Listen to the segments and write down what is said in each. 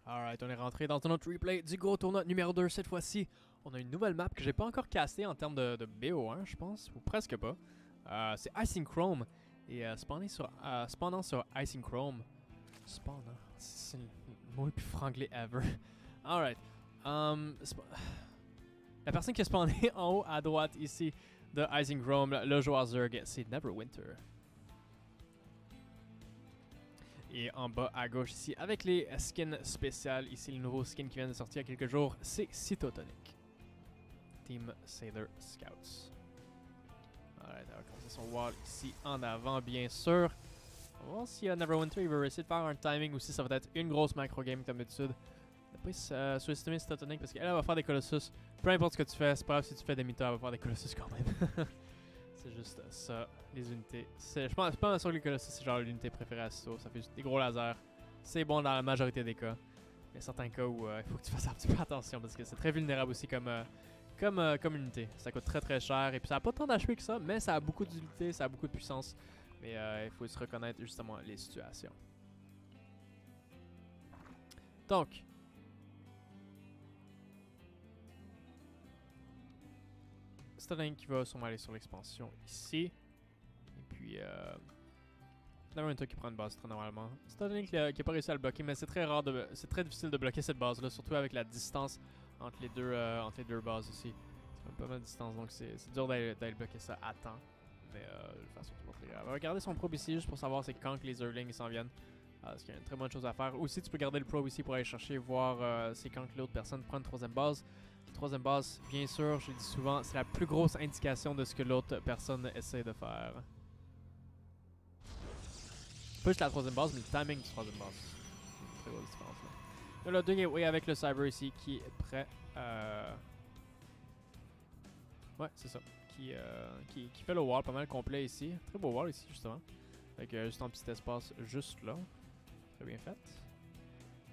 Alright, on est rentré dans notre replay du gros tournoi numéro 2 cette fois-ci. On a une nouvelle map que j'ai pas encore castée en termes de BO1, je pense, ou presque pas. C'est Icing Chrome. Et spawnant sur Icing Chrome. Spawnant, c'est le mot le plus franglais ever. Alright. La personne qui a spawné en haut à droite ici de Icing Chrome, le joueur Zerg, c'est Neverwinter. Et en bas à gauche ici, avec les skins spéciales, ici le nouveau skin qui vient de sortir il y a quelques jours, c'est Cytotonic. Team Sailor Scouts. Alright, on va commencer son wall ici en avant, bien sûr. On va voir si Neverwinter il veut essayer de faire un timing ou si ça va être une grosse macro game comme d'habitude. Ne pas sous-estimer Cytotonic parce qu'elle va faire des Colossus. Peu importe ce que tu fais, c'est pas grave si tu fais des Mythos, elle va faire des Colossus quand même. C'est juste ça, les unités. Je pense pas sûr que les Colossus c'est genre l'unité préférée à Cito. Ça fait juste des gros lasers. C'est bon dans la majorité des cas. Il y a certains cas où il faut que tu fasses un petit peu attention parce que c'est très vulnérable aussi comme unité. Ça coûte très cher et puis ça a pas tant d'HP que ça, mais ça a beaucoup d'utilité, ça a beaucoup de puissance. Mais il faut se reconnaître justement les situations. Donc, Cytotonic qui va sûrement aller sur l'expansion ici. Et puis, Neverwinter qui prend une base très normalement. Cytotonic qui n'a pas réussi à le bloquer, mais c'est très rare, c'est très difficile de bloquer cette base-là, surtout avec la distance entre les deux bases ici. C'est même pas mal de distance, donc c'est dur d'aller bloquer ça à temps. Mais de toute façon, c'est pas très grave. On va regarder son probe ici juste pour savoir c'est quand que les Zerglings s'en viennent. Parce qu'il y a une très bonne chose à faire. Aussi, tu peux garder le probe ici pour aller chercher, voir c'est quand que l'autre personne prend une troisième base. La troisième base, bien sûr, je le dis souvent, c'est la plus grosse indication de ce que l'autre personne essaie de faire. Pas juste la troisième base, mais le timing du troisième base. Une très grosse différence là. Il y a le 2 gateway avec le Cyber ici qui est prêt. Ouais, c'est ça. Qui fait le wall pas mal complet ici. Très beau wall ici, justement. Avec juste un petit espace juste là. Très bien fait.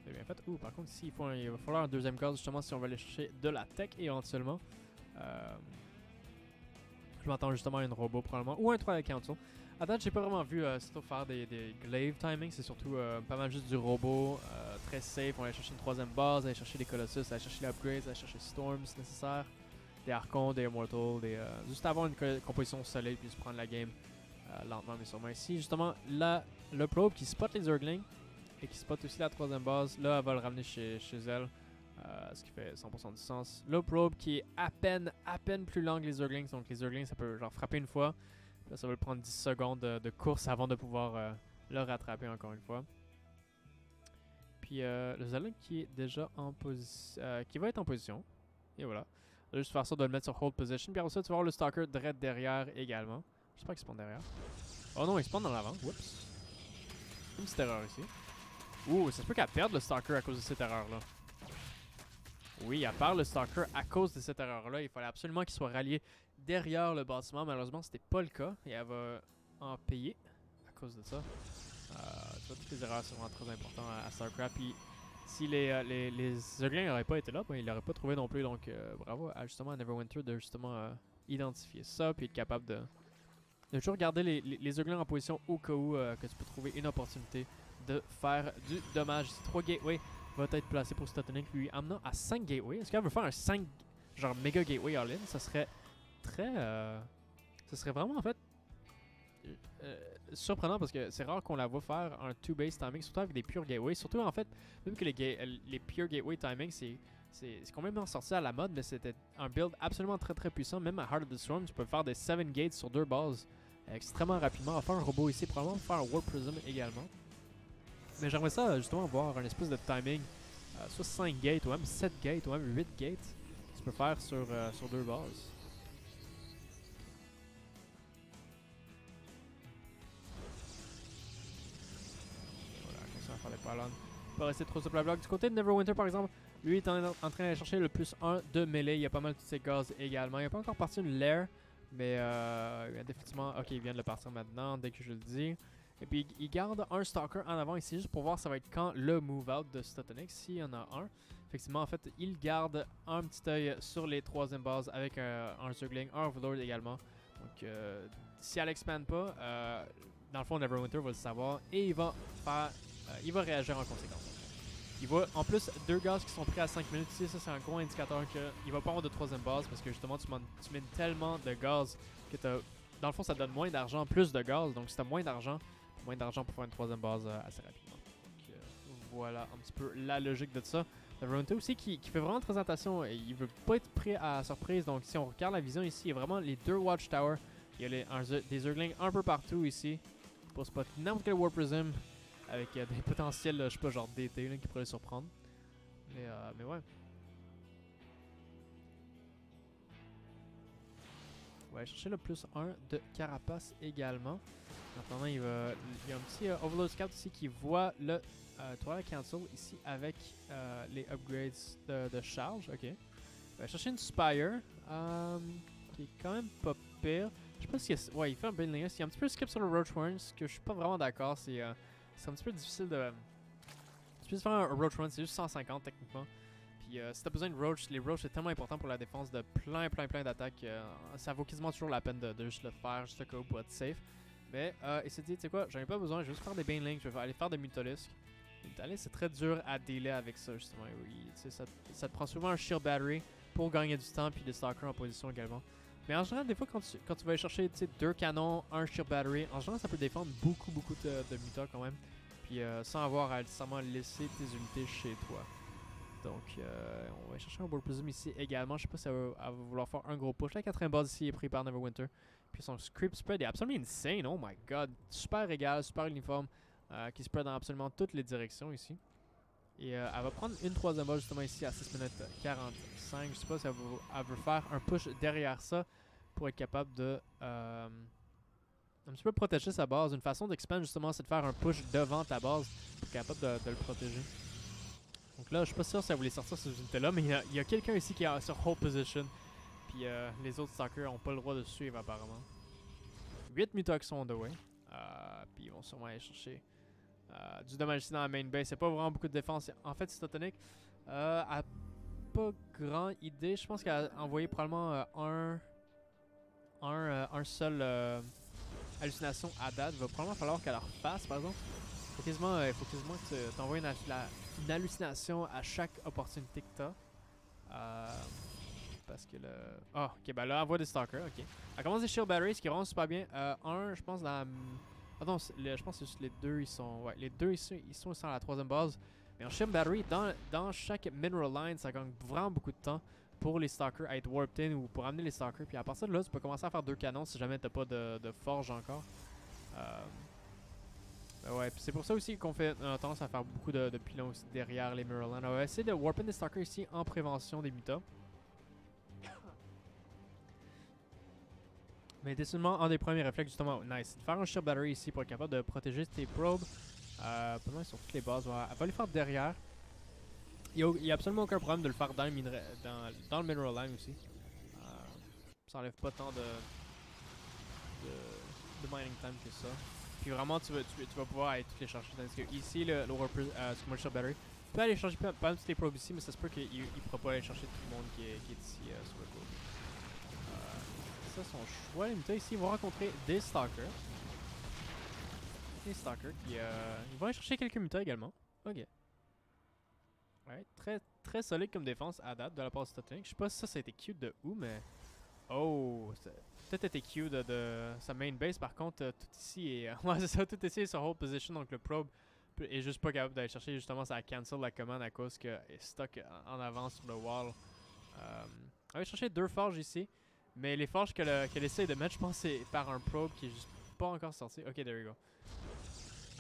Très bien fait. Ouh, par contre, ici, il va falloir un deuxième gaz, justement, si on veut aller chercher de la tech éventuellement. Je m'attends justement à une robot, probablement. Ou un 3 à council. À date, j'ai pas vraiment vu Cito faire des glaive timing. C'est surtout pas mal juste du robot. Très safe. On va aller chercher une troisième base, aller chercher des Colossus, aller chercher les upgrades, aller chercher Storms si nécessaire. Des Archons, des Immortals, juste avoir une composition solide puis se prendre la game lentement mais sûrement. Ici, justement, là, le probe qui spot les Zerglings et qui spot aussi la troisième base, là, elle va le ramener chez elle, ce qui fait 100% du sens. Le probe qui est à peine plus lent que les Zerglings, donc les Zerglings, ça peut genre frapper une fois, là, ça va le prendre 10 secondes de course avant de pouvoir le rattraper encore une fois. Puis le Zergling qui est déjà en position, qui va être en position, et voilà. On va juste faire ça de le mettre sur hold position. Puis après ça, tu vas voir le stalker direct derrière également. J'espère qu'il spawn derrière. Oh non, il spawn dans l'avant. Oups. Une petite erreur ici. Ouh, ça se peut qu'elle perde le stalker à cause de cette erreur-là. Oui, elle perd le stalker à cause de cette erreur-là. Il fallait absolument qu'il soit rallié derrière le bâtiment. Malheureusement, c'était pas le cas. Et elle va en payer à cause de ça. Tu vois, toutes les erreurs sont vraiment très importantes à StarCraft. Puis si les Zerglings n'auraient pas été là, ben, ils l'auraient pas trouvé non plus. Donc bravo à justement à Neverwinter de justement identifier ça. Puis être capable de toujours garder les Zerglings en position au cas où que tu peux trouver une opportunité de faire du dommage. Ici, 3 gateways va être placé pour Cytotonic, lui amenant à 5 gateways. Est-ce qu'elle veut faire un 5 genre méga gateway all-in? Ça serait très. Ça serait vraiment en fait. Surprenant parce que c'est rare qu'on la voit faire un 2-base timing, surtout avec des pure gateways. Surtout en fait, même que les pure gateway timing, c'est complètement sorti à la mode, mais c'était un build absolument très puissant. Même à Heart of the Storm, tu peux faire des 7 gates sur 2 bases extrêmement rapidement. On va faire un robot ici, probablement faire un Warp Prism également. Mais j'aimerais ça justement voir un espèce de timing, soit 5 gates, ou même 7 gates, ou même 8 gates, tu peux faire sur 2 bases. À faire les pylons. Pas rester trop sur le bloc. Du côté de Neverwinter, par exemple, lui est en train d'aller chercher le plus 1 de mêlée. Il y a pas mal de toutes ces gaz également. Il n'a pas encore parti une lair, mais il a définitivement. Ok, il vient de le partir maintenant, dès que je le dis. Et puis il garde un stalker en avant ici, juste pour voir ça va être quand le move out de Cytotonic, s'il y en a un. Effectivement, en fait, il garde un petit œil sur les troisième bases avec un Zergling, un Overlord également. Donc, si elle expand pas, dans le fond, Neverwinter va le savoir et il va réagir en conséquence. Il voit en plus 2 gaz qui sont prêts à 5 minutes ici. Ça, c'est un gros indicateur qu'il va pas avoir de troisième base parce que justement, tu mines tellement de gaz que dans le fond, ça te donne moins d'argent, plus de gaz. Donc, si tu as moins d'argent pour faire une troisième base assez rapidement. Donc, voilà un petit peu la logique de ça. Neverwinter aussi qui fait vraiment très attention. Il veut pas être prêt à surprise. Donc, si on regarde la vision ici, il y a vraiment les 2 Watchtowers. Il y a des Zerglings un peu partout ici pour spot n'importe quel War Prism avec des potentiels, je sais pas, genre DT là, qui pourraient les surprendre. Mais ouais. Ouais, chercher le plus 1 de Carapace également. Maintenant, il y a un petit Overload Scout ici qui voit le Twilight Council ici avec les upgrades de charge. Ok. Il va chercher une Spire qui est quand même pas pire. Je sais pas si ouais, il fait un Banelings. Il y a un petit peu de skip sur le Roach Warren, ce que je suis pas vraiment d'accord. C'est un petit peu difficile de. Tu peux faire un Roach Warren, c'est juste 150 techniquement. Puis si t'as besoin de Roach, les Roach c'est tellement important pour la défense de plein d'attaques. Ça vaut quasiment toujours la peine de juste le faire, juste le cas pour être safe. Mais il s'est dit, tu sais quoi, j'en ai pas besoin, je vais juste faire des Banelings, je vais aller faire des Mutalisks. Les Mutalisks c'est très dur à dealer avec ça justement. Oui, ça te prend souvent un Shield Battery pour gagner du temps, puis des Stalkers en position également. Mais en général, des fois, quand tu vas aller chercher 2 canons, un Shield Battery, en général, ça peut défendre beaucoup de mutas quand même. Puis sans avoir à nécessairement laisser tes unités chez toi. Donc, on va chercher un War Prism ici également. Je sais pas si elle va vouloir faire un gros push. La 80 base ici est pris par Neverwinter. Puis son Creep Spread est absolument insane. Oh my god. Super égal, super uniforme. Qui spread dans absolument toutes les directions ici. Et elle va prendre une troisième base justement ici à 6 minutes 45. Je sais pas si elle veut faire un push derrière ça pour être capable de un petit peu protéger sa base. Une façon d'expand justement, c'est de faire un push devant ta base pour être capable de le protéger. Donc là, je suis pas sûr si elle voulait sortir cette unité-là, mais il y a quelqu'un ici qui est sur hold position. Puis les autres stalkers n'ont pas le droit de suivre apparemment. 8 mutas qui sont on the way. Puis ils vont sûrement aller chercher du dommage ici dans la main base. C'est pas vraiment beaucoup de défense. En fait, Stotonic a pas grande idée. Je pense qu'elle a envoyé probablement un seul hallucination à date. Il va probablement falloir qu'elle la refasse par exemple. Il faut quasiment que tu envoies une hallucination à chaque opportunité que tu as. Parce que le. Ah, ok, ben là, envoie des stalkers, ok. Elle commence des shield batteries, ce qui rend super bien. Je pense, dans la. Ah non, je pense que c'est juste les deux, ils sont. Ouais, les deux, ils sont à la troisième base. Mais en shield battery, dans chaque mineral line, ça gagne vraiment beaucoup de temps pour les stalkers à être warped in ou pour amener les stalkers. Puis à partir de là, tu peux commencer à faire 2 canons si jamais t'as pas de forge encore. Ouais, puis c'est pour ça aussi qu'on fait tendance à faire beaucoup de pilons aussi derrière les mineral lines. On va essayer de warp in des stalkers ici en prévention des mutas. Mais décidément, un des premiers réflexes, justement, nice, de faire un shield battery ici pour être capable de protéger tes probes. Pendant sur toutes les bases, elle va les faire derrière. Il n'y a absolument aucun problème de le faire dans le mineral line aussi. Ça enlève pas tant de mining time que ça. Puis vraiment, tu vas pouvoir aller toutes les chercher. Tandis que ici, le shield battery, tu peux aller chercher pas mal toutes tes probes ici, mais ça se peut qu'il ne pourra pas aller chercher tout le monde qui est ici sur le coup. Ça, son choix. Les mutas ici, ils vont rencontrer des stalkers. Des stalkers qui. Ils vont aller chercher quelques mutas également. Ok. Ouais, très solide comme défense à date de la part de Stotonic. Je sais pas si ça a été cute de où, mais. Oh, ça a peut-être été cute de sa main base. Par contre, tout ici est. Ouais, c'est ça, tout ici est sur hold position. Donc le probe est juste pas capable d'aller chercher. Justement, ça cancel la commande à cause qu'elle est stuck en avant sur le wall. On va chercher 2 forges ici. Mais les forges qu'elle essaie de mettre, je pense, c'est par un probe qui est juste pas encore sorti. Ok, there you go.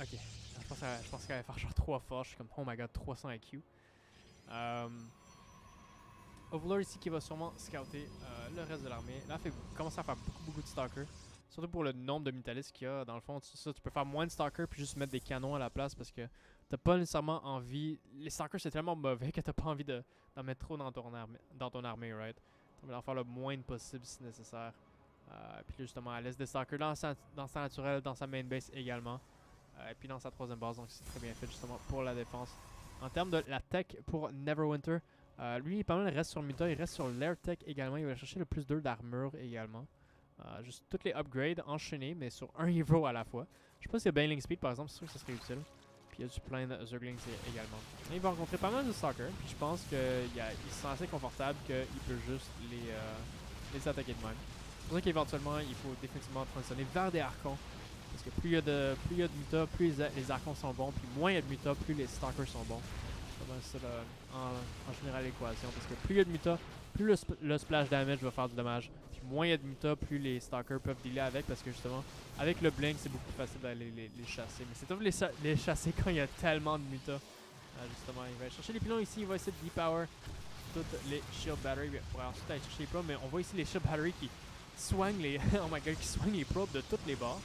Ok. Je pense qu'elle va faire genre 3 forges. Je suis comme, oh my god, 300 IQ. Overlord ici qui va sûrement scouter le reste de l'armée. Là, elle commence à faire beaucoup de stalkers. Surtout pour le nombre de Mutalisks qu'il y a. Dans le fond, tu peux faire moins de stalkers puis juste mettre des canons à la place parce que t'as pas nécessairement envie. Les stalkers c'est tellement mauvais que t'as pas envie d'en mettre trop dans ton armée, right? Tu vas en faire le moins possible si nécessaire. Puis là, justement, elle laisse des stalkers dans sa naturelle, dans sa main base également. Et puis dans sa troisième base, donc c'est très bien fait justement pour la défense. En termes de la tech pour Neverwinter, lui, il est pas mal reste sur Muta, il reste sur l'Air Tech également. Il va chercher le plus 2 d'armure également. Juste toutes les upgrades enchaînées, mais sur un hero à la fois. Je sais pas si y a Baneling Speed par exemple, c'est sûr que ça serait utile. Puis il y a du plein de Zerglings également. Et il va rencontrer pas mal de Stalkers. Puis je pense qu'il se sent assez confortable qu'il peut juste les attaquer de même. C'est pour ça qu'éventuellement, il faut définitivement transitionner vers des Archons. Parce que plus il y a de mutas, plus les Archons sont bons. Puis moins il y a de mutas, plus les Stalkers sont bons. C'est ça en général l'équation. Parce que plus il y a de mutas, plus le splash damage va faire du dommage. Puis moins il y a de mutas, plus les Stalkers peuvent dealer avec. Parce que justement, avec le blink, c'est beaucoup plus facile d'aller les chasser. Mais c'est tough les chasser quand il y a tellement de mutas. Justement, il va aller chercher les pilons ici. Il va essayer de depower toutes les shield battery pour ensuite aller chercher les probes. Mais on voit ici les shield battery qui soignent les oh my god, qui soignent les probes de toutes les barres.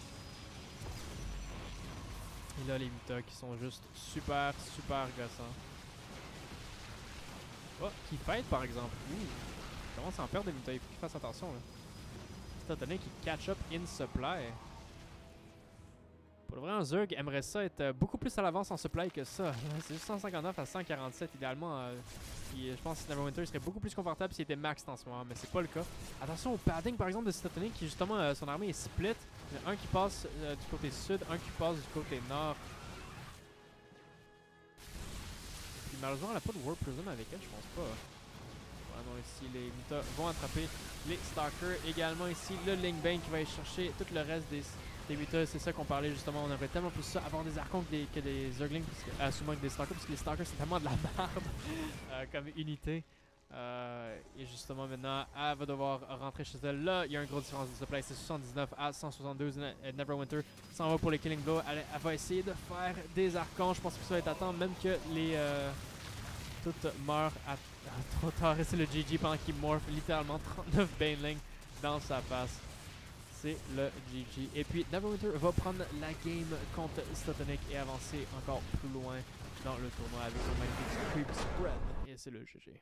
Et là, les mutas qui sont juste super gossants. Oh, qui fight par exemple. Ouh, il commence à en perdre des mutas. Il faut qu'il fasse attention là. C'est étonnant qu'il catch up in supply. Pour le vrai, un Zerg aimerait ça être beaucoup plus à l'avance en supply que ça. C'est juste 159 à 147 idéalement. Je pense que Neverwinter serait beaucoup plus confortable s'il était max en ce moment, mais c'est pas le cas. Attention au padding par exemple de Citadel qui justement son armée est split. Il y en a un qui passe du côté sud, un qui passe du côté nord. Puis malheureusement elle a pas de Warp Prism avec elle, je pense pas. Ouais, non, ici les mutas vont attraper les Stalkers. Également ici le Lingbane qui va aller chercher tout le reste des mutas. C'est ça qu'on parlait justement, on aimerait tellement plus ça avoir des Archons que des Zerglings, souvent que des Stalkers, parce que les Stalkers c'est tellement de la merde comme unité. Et justement maintenant, elle va devoir rentrer chez elle. Là, il y a une grosse différence de supply, c'est 79 à 172. Neverwinter s'en va pour les Killing Blow. Elle va essayer de faire des Archons. Je pense que ça va être à temps, même que les toutes meurent à trop tard. Et c'est le GG pendant qu'il morph littéralement 39 Baneling dans sa face. C'est le GG. Et puis Neverwinter va prendre la game contre Stotonic et avancer encore plus loin dans le tournoi avec un magnifique sweep spread. Et c'est le GG.